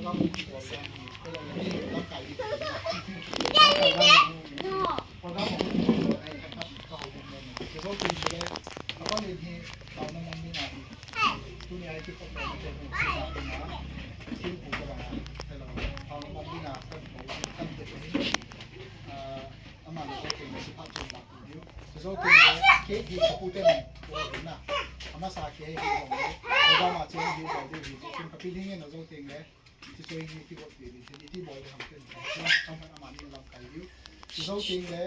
เราตัวแซงก็เราไม่ร่างกายดีขึ้นพอเราบอกว่าไอ้ครับเขาเป็นเงินคือเขาเป็นไปได้เขาก็เลยที่เรานั่งนี่นะทุกอย่างที่เขาเป็นเป็นเป็นเป็นนะที่ผมก็ว่าให้เราเอาน้ำมันนี่นะก็บอกว่าตั้งแต่ตรงนี้น้ำมันเราก็เป็นในสภาพสมบูรณ์อยู่คือเขาเป็นเคสที่เขาพูดได้ตัวเห็นนะอามาสาเคสที่ผมเรามาเจออยู่บ่อยด้วยคุณกับพี่ที่เนี่ยเราต้องเต็งเลยที่ช่วยที่บอกดีที่บ่อยทำเป็นต้องเป็นอามันนี่เราใครอยู่ที่เขาเต็งเลย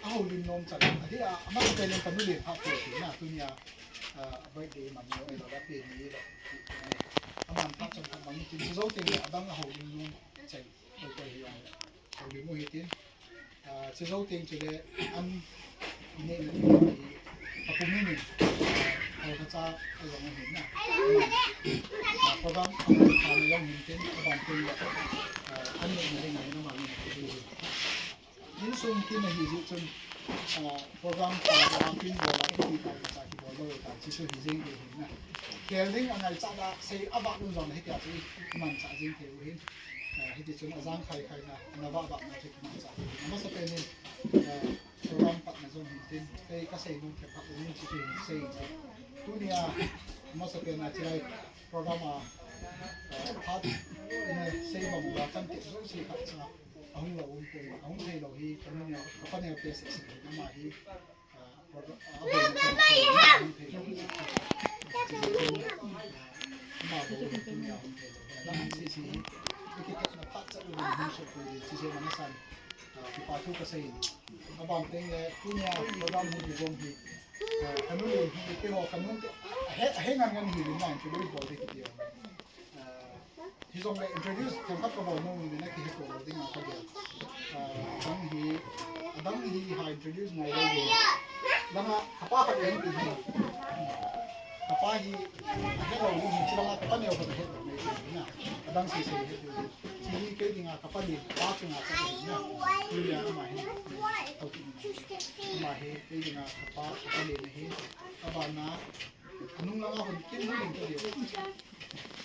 เอาลินนมจากอันที่อามาเป็นคนนู้นเลยพาไปถึงนะตัวเนี่ยเบิร์ดเดย์มันเราเราได้เป็นนี้แหละอามันพักจนทำมันจริงที่เขาเต็งเลยดังเอาลินนมใส่ตัวเฮียเอาลินนมเห็นที่เขาเต็งจะเลยอันนี้เลยพอผมนี่เขาจะเอาลงมาเห็นนะเพราะว่าเขาทำลงเห็นเป็นบางทีอันนี้ไม่ได้ไงน้ำมันยิ่งส่งที่ในหิ้งจนโปรแกรมการพิมพ์บอลที่การจากที่บอลเลยการที่ช่วยหิ้งเห็นนะเกี่ยวกับอะไรจัดละเสียอาบัตรุ่นจอนให้เกี่ยวกับมันจากหิ้งเกี่ยวเห็นให้ที่จนอาจารย์ใครนะนับบัตรมาจากมันจากนั่นก็จะเป็นโปรแกรมปัตมาจนเห็นไอ้ก็เสียนุ่งแค่ปัตนุ่งที่ช่วยเสียตัวเนี้ยมันจะเป็นอะไรโปรแกรมพัดเนี่ยเสียบางวันตั้งแต่ช่วงสี่ขัดจ้าเอาเราอุ้มไปเอาให้เราที่ตอนนี้เนี่ยเขาเนี่ยเป็นสิ่งที่มาที่เอาไปทำสิ่งที่มาดูที่เนี่ยแล้วมันสิ่งที่ที่เราพัดจะรู้ว่ามันสุดที่สิ่งนั้นสั่นที่พาทุกข์เสียเอาบางทีเนี่ยตัวเนี่ยเราดำหุ่นดีกว่าที่ขนมเลยที่เป็นหัวขนมให้งานหิวหน่อยจะรู้บ่อยที่เดียวที่ส่งไป introduce ทำพัดกระบอกนู่นนี่นะที่เขาบอกที่มาเขาเดียวดังฮีหา introduce มาเลยแล้วนะข้าป้าเขาเองดีข้าป้าฮีให้เราดูที่เราข้าป้าเนี่ยเขาเห็นแบบนี้นะดังสิ่งที่ที่เคยดิ้งข้าป้าเนี่ยป้าจึงอาจจะเห็นนะคืออย่างมาเห็นเขาคิดมาเห็นเคยดิ้งข้าป้าเขาเลยเห็นข้าบ้านนะนุ่งแล้วก็คนกินนุ่งตัวเดียว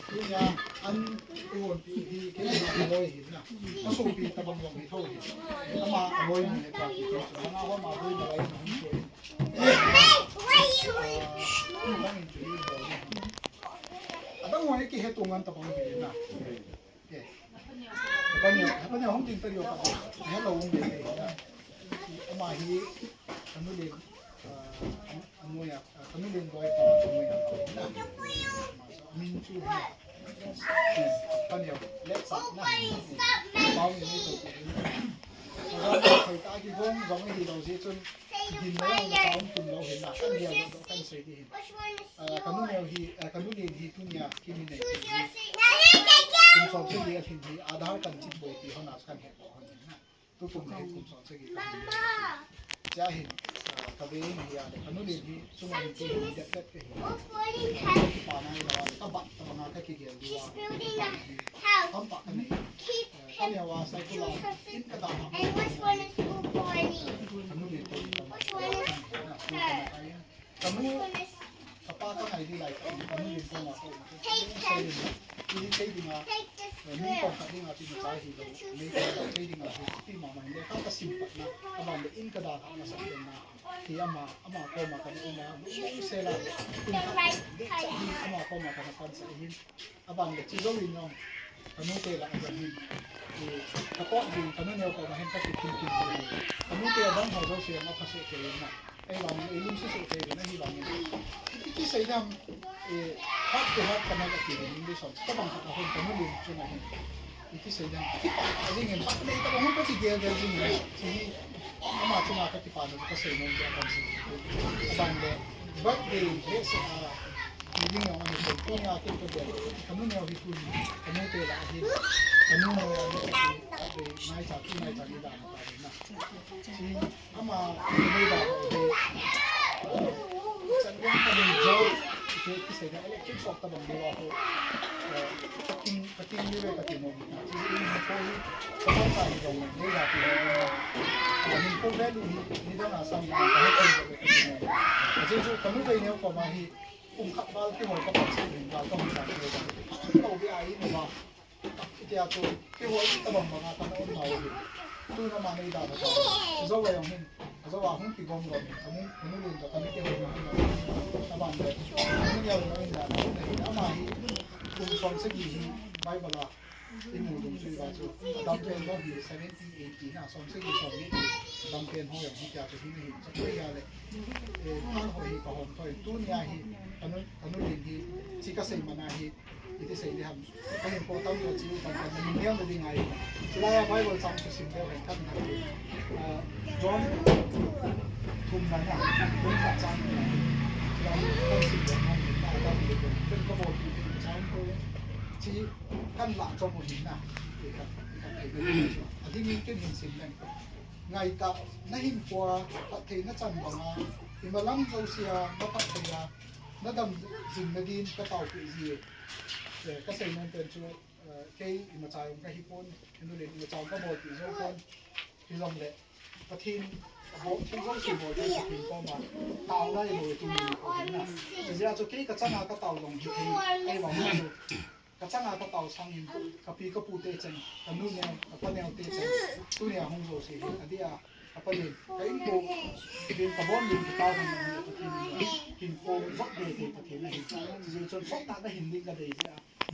คืออย่างอันตัวที่เคยดิ้งมาเลยเห็นนะก็ส่งปีตะบังวงให้เท่าเห็นถ้ามาเลยมันเลยกว่าที่เขาส่งมาว่ามาเลยมาเลยมันช่วยต้องอินทรีย์บ่อยต้องวันนี้กี่เหตุงานตะบังเห็นนะตอนนี้ห้องจริงตัวเดียวกันให้เราวงเดียวนะมาฮีอันนู้นเองอันนู้นอ่ะอันนู้นเองก็ไอ้ตัวอันนู้นอ่ะนะมินชูนะตอนนี้เล็กสักนะเบาอย่างนี้ตัวเราเคยตากี่วงสองทีเราเสียจนดินแล้วเราต้องตุ่มเราเห็นหนักกันเดียวเราต้องใส่ดีกันนู้นเนี่ยฮีกันนู้นเองฮีทุ่งเนี่ยที่มีในคุณสอนเสียดีที่มีอาดาร์กันจิตบ่อยที่เขาหนักกันเห็นบ่อยนะทุกคนเห็นคุณสอนเสียดีจะเห็นทวีนี่อะไรกันนู้นเองฮีสมัยที่เด็กๆเห็นป่าในเราตั้งบัตรตั้งงานแค่กี่เดือนดีว่าตั้งปักกันนี่ตั้งเนี่ยว่าใส่กุหลาบอินกระดาษกันนู้นเองกันนู้นสปาก็ไหนดีไรกันนู้นเองก็มาที่ใช้ดีมานี่ก็ขัดดีมาที่มาใช้ที่เราไม่ได้ใช้ดีมาที่มามันเนี่ยเขาก็สิบปัดนะอามาอินกระดาษเอามาสักเดือนนะที่อามาเข้ามากันเองนะไม่เสียละคุณอามาเข้ามากันกันสักหินอาบังเด็กที่เราวินน้องกันนู้นเตะละอาจารย์หินถ้าก็ยิงกันนู้นเนี่ยก็มาเห็นก็ติดกินเลยกันนู้นเตะดังเขาเราเสียเราพัศเตะนะไอ้เราไอ้ลุงสุสุเตะนะที่เราเนี่ยที่ใส่ดำฮัทตัวฮัทกันมาจากที่นี่ด้วยซ้ำก็บางคนคนกันนู้นช่วยมาเห็นที่ใส่ดำที่ปากจริงๆปักเลยแต่บางคนก็ที่เดียวกันจริงๆที่อามาช่วยมาที่ปากเราก็ใส่นมจะกันสิบางเด็กบัดเดย์เด็กสาวยิ่งอย่างนั้นเลยก็งานที่ตัวเดียวกันนู้นเนี่ยที่คุณกันนู้นเตะละที่กันนู้นเนี่ยที่นายจากที่นายจากที่ด่านมาเลยนะที่อามาไม่ได้ฉันยังเป็นโจ้ที่เสียงอิเล็กทริกช็อคตะบังดีว่าเขาcuttingนี่เลย cutting มองที่นี่มันก็สมองใส่ตรงนี้อยากที่เราเห็นพวกแม่ดูนี่ต้องอาศัยการให้คนจะไป cutting มองแต่ซึ่งคำนู้นไปเนี่ยก็มาที่ขับบาลที่หัวกระป๋องสิ่งหนึ่งเราต้องมีการเรียนรู้เราไปไอ้เนี่ยว่า Iti ato kiwa tabang mga kanaon mawin. Tu na manay da ta. So wa yung hin. So wa hung ki gom gom. Kami lun da kami kiwa na tabang da. Kami yaw na inda na amahi kung som sa gihi bai bala imu dum sui ba so dampen ho hi 70 80 na som sa gihi som ni dampen ho yung hi to hi sa ko ya le an ho hi pa hom to tu nya hi anu lin hi sikasay manahi iti sa iliham kaya important yung siyo pagka naminiyang na din ngayon sila yung Bible sang susimple kan kan John thum na niya kung sa sang na sila yung consider na nakatang dito pero kapag yung sang ko si kan lang sa mo din na at hindi kin hinsin lang ngay ta nahin po patay na chan mga imalang daw siya mapataya nadam zing na din kataw ko izi kasi nung penso kay imatayong kahipon inulit imatayong kabot izopon izomle patin abo tinso si bo patin ko ma tao na ilo ito ni ko na kasi ato kay katsanga kataw long hipay ay wang mo katsanga kataw sangin kapi kapute chen anu niya kapanyaw te chen tu niya hongso si adia kapalin kain po din kabon din kitaw ng patin po zok de patin na hindi so sok ta na hindi ka dai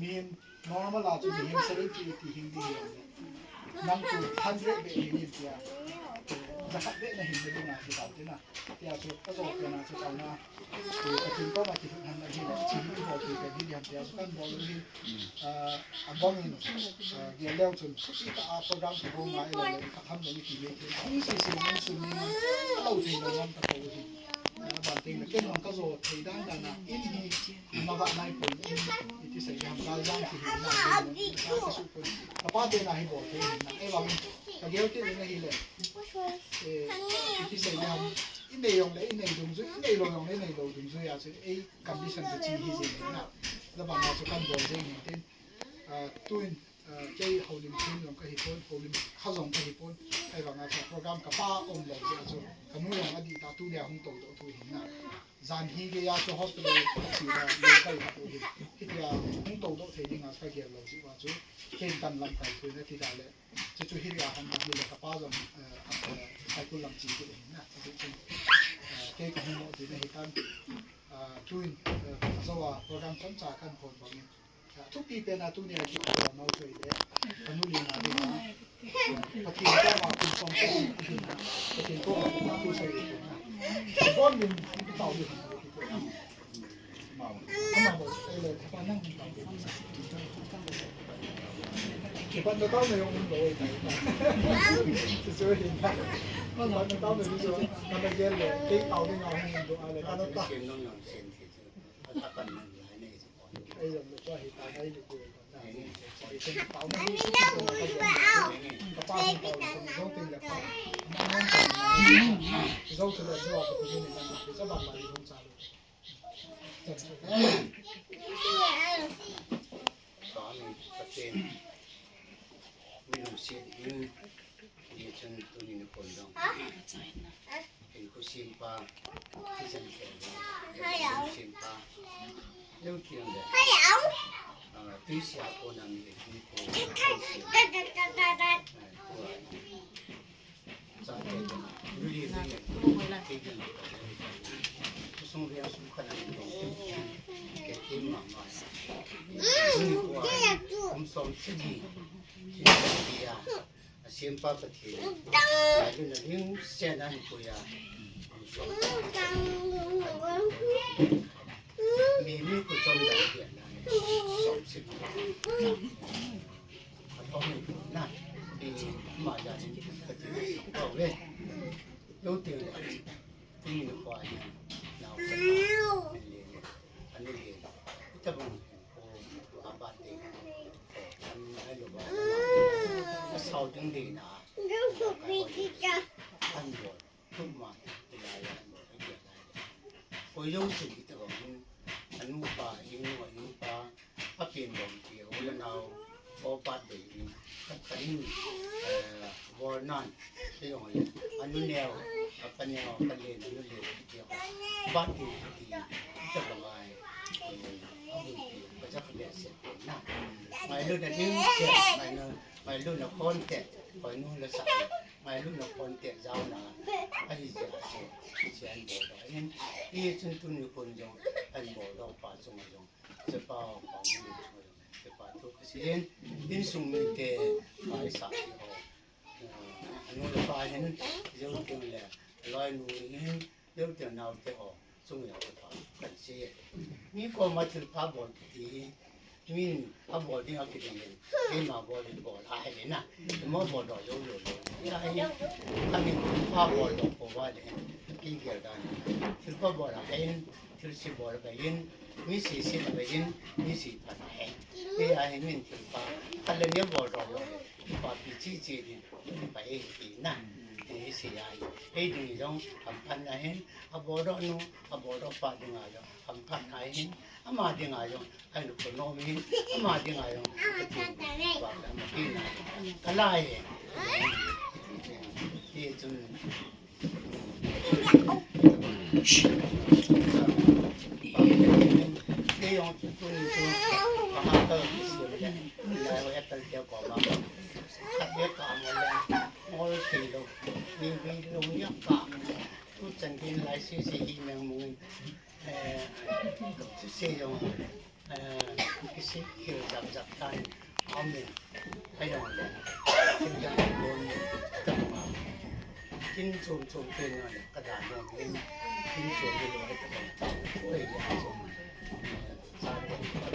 min normal ato min 70 80 hindi nang to 100 be hindi ya zakat be na hindi na kita na ya so kaso na so na katin ko ba kiti han na hindi chini ko ko hindi han ya so kan bol ni abongin dia leo chun kita a program ko nga ila ka ham ni ki be ang si mun sun ni lau thi na wan ta ko hi bản tình là kết luận các rồi thì đang là in thì mà bạn này cũng thì sẽ làm ra giang thì hiện là cái sự và qua bên này bỏ thì là cái vòng cái điều cái này là thì sẽ làm in này dùng đấy in này dùng dưới in này dùng đấy này dùng dưới à sẽ a condition cho chi hi gì nào là bạn nào sẽ cần bỏ gì hiện tên tôi cái hậu linh thiên dùng cái hiệp hậu linh khao dùng cái hiệp hay là cái program cả ba ông là gì à cái nuôi làm gì ta tu để không tổ tổ thôi hiện nào gian hi cái cho hospital thì là lấy cái hạt thôi thì là không tổ tổ thì nhưng mà phải kiểu là gì mà chú khen cần làm cái thôi thì là chú chú hi là không làm là cả ba dùng phải tu làm gì cái đấy nè cái cái không thì này kan tu so program chấm trả kan phone bằngทุกปีเป็นอาตุเนี่ยที่เราเอาไปเลยพนุลีนาดีนะปฏิบัติมาเป็นสองปีปฏิบัติมาผู้ใช้นะก้อนหนึ่งที่เต่าอยู่มาบอกเลยถ้านั่งเต่าที่บ้านเราเต่าในองค์โดยไหนจะช่วยเห็นไหมบ้านเราเต่าในที่สุดมันเป็นเรื่องเลยที่เต่าที่เราให้ดูอะไรบ้านเราเต่าไอ้ยังไม่ก็เห็นตาได้อยู่เลยนะไอ้เป็นเต่าไม่รู้ที่ตัวเขาเป็นกับป้าของเต่าเขาเป็นแบบป้ามันนั่งกันเขาจะเลยจะออกไปที่นี่กันจะบังมาที่ห้องจ่ายตอนนี้ประเทศไม่รู้เสียยิ่งดีจนตัวนี้คนดองเป็นผู้ชิมปลาที่ฉันเห็นชิมปลาเรื่องเทียงเลยตีเสียคนนั้นเป็นผู้คนตัวจ่ายเงินรู้ดีเลยที่จะส่งเรียนสุขนาดนี้แก่ที่หมั่นหน่อยผมส่งสิ่งที่ดีอ่ะเสียงป้าประเทศแต่เรื่องนี้เสียนั่นกูอยากมีกูจำได้เดียนะส่งสิ่งเขาไม่น่าดีมาจากประเทศเขาเลยรู้ตัวเลยที่มีความเราจะอันนี้จะเป็นอาบัติอันนี้หรือว่าสาวจึงดีนะอันบดทุกวันเวลาอันบดไม่เกี่ยวอะไรพอยุ่งสิ่งที่ตัวมันอันนู้ป่ายิ่งว่ายิ่งป่าถ้าเปลี่ยนบ่มเกี่ยวแล้วเราพอปัดเด็กถ้าขันวอนั่นที่อย่างนี้อันนู้นแนวปัญญาปัญญาอันนู้นเกี่ยวบัดที่จะละลายเอาบุญเกี่ยวไป chắc là sẽ na mày luôn là những sẽ mày luôn là con tệ khỏi luôn là sợ mày luôn là con tệ giàu là ai giờ sẽ anh bỏ đó nên đi chân tu như con giống anh bỏ đó phải trong mà giống sẽ bảo bảo mình sẽ bảo thôi cái gì nên sung mình cái phải sợ anh nói là phải nên dấu tiền là loài nuôi nên dấu tiền nào thì họ sung là phải cần gìนี่ก็มาถึงพระบทที่มีพระบทที่เขาคิดอย่างนี้ที่มาบทที่บอกอะไรเนี่ยนะมอบทดอกโยโย่เลยนี่ไอ้ถ้ามีพระบทดอกบอกว่าเนี่ยกี่เกี่ยวกันถึงพระบทอะไรถึงสิบทไปยินมีสี่สิบไปยินมีสี่พันแห่งที่ไอ้มีถึงพระถ้าเรื่องนี้บทดอกเลยพระปีจีจีเนี่ยไปปีนั่นที่สี่ไอ้ดูอย่างคำพันอะไรอาบดนู้อาบดปาดึงอะไรคำพันอะไรอามาดึงอะไรไอ้ลูกน้องมีอามาดึงอะไรว่าแล้วมากินอะไรก็ไล่ที่จนที่ยองจุดนี้มหาเตอร์ที่สุดเลยแล้วแอปเปิลเดียวกับมาขัดเยอะกว่าหมดเลยมอลตีลงมีลงยักษ์กว่าทุกจันทินไลซีซีอีเมลมุงเสียงกิสิเขียวจับตายเอาเงินให้ลงเลยถึงจะโดนจับมากินชมเป็นอะไรกระดาษลงกินชมเป็นอะไรกระดาษโอ้ยยาชมสารพัด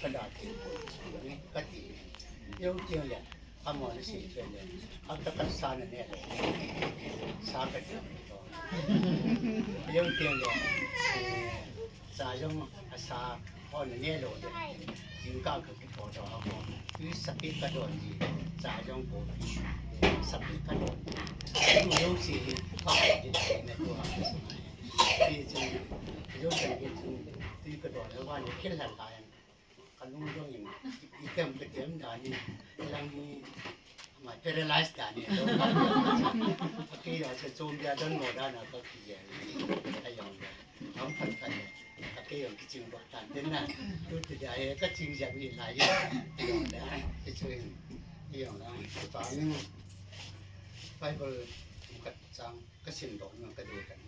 กระดาษกินนี่กระติเยอะจริงเลยอาหมอนสีเขียวเลยอัตตะสารเนี่ยสารกระติเยอะจริงเลยสารจงสารพอเนี่ยโหลดยิงก้าวขึ้นพอต่อเอาคือสปีกกระโดดจีสารจงโผล่สปีกกระโดดดูเยอะสีข้าวจีในตัวที่จริงเยอะจริงที่กระโดดแล้วว่าเนี่ยขึ้นหลังกายกันนุ่งย่อย่างอีกเต็มไปเต็มด่านนี่ลังนี่มาเจอไลฟ์ด่านนี่ที่เราจะจูมยาด้านโมด้านก็ขี้เกียจไอ้ยองเนี่ยน้องพันเนี่ยที่เราจริงว่าการเดินน่ะดูตัวใหญ่ก็จริงจะมีหลายอย่างที่เราได้ไปช่วยที่เราได้ตอนนี้ไปบริกัดจังก็สิ่งดอกมันก็ดูกัน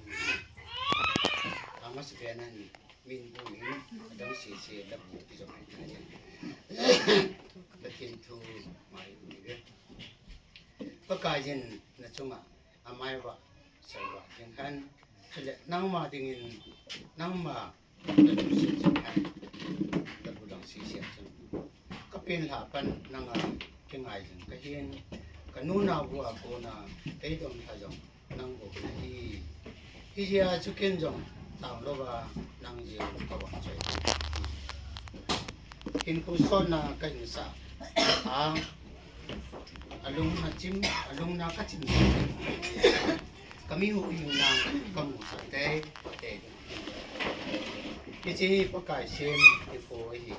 ทางมัสเปียนั่นมินบุญดังเสียดับบุที่จะไปไหนก็ทิ้งทูมาอยู่นี่เลยก็กลายเป็นนั่นช่วงอ่ะอาไม่ว่าสวัสดิ์กันคือนั่งมาดิ่งนั่งมาดับบุเสียจังดับบุดังเสียจังก็เป็นหาปันนั่งที่ไงจังก็เห็นก็นู่นน่ะบัวโกน่ะไอ้ตรงท่าจังนั่งบุกที่เจ้าจุกเกินจังตามโลกว่านั่งเจียวก็ว่าใจกินกุศลนะก็ยิ่งสาอารมณ์นะจิ้มอารมณ์นะก็จิ้มก็มีหุ่นนะก็มุ่งสเตย์ที่จีประกาศเช่นที่โฟอี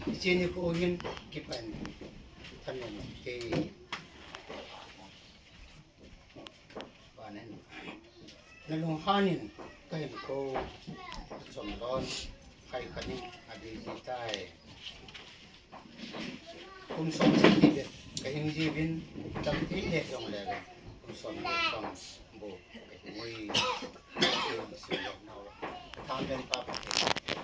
ที่จีนี่โฟยินกิปันถนนที่บ้านนั้นนั่นลงห้านินก็เห็นโคสมร้อนใครคนนี้อดีตใต้คุณสมศรีเด็กก็ยังจีบินจำที่เด็กลงเลยคุณสมเด็กสมบูรณ์มวยเชื่อมสิลงเอาทำเป็นป้า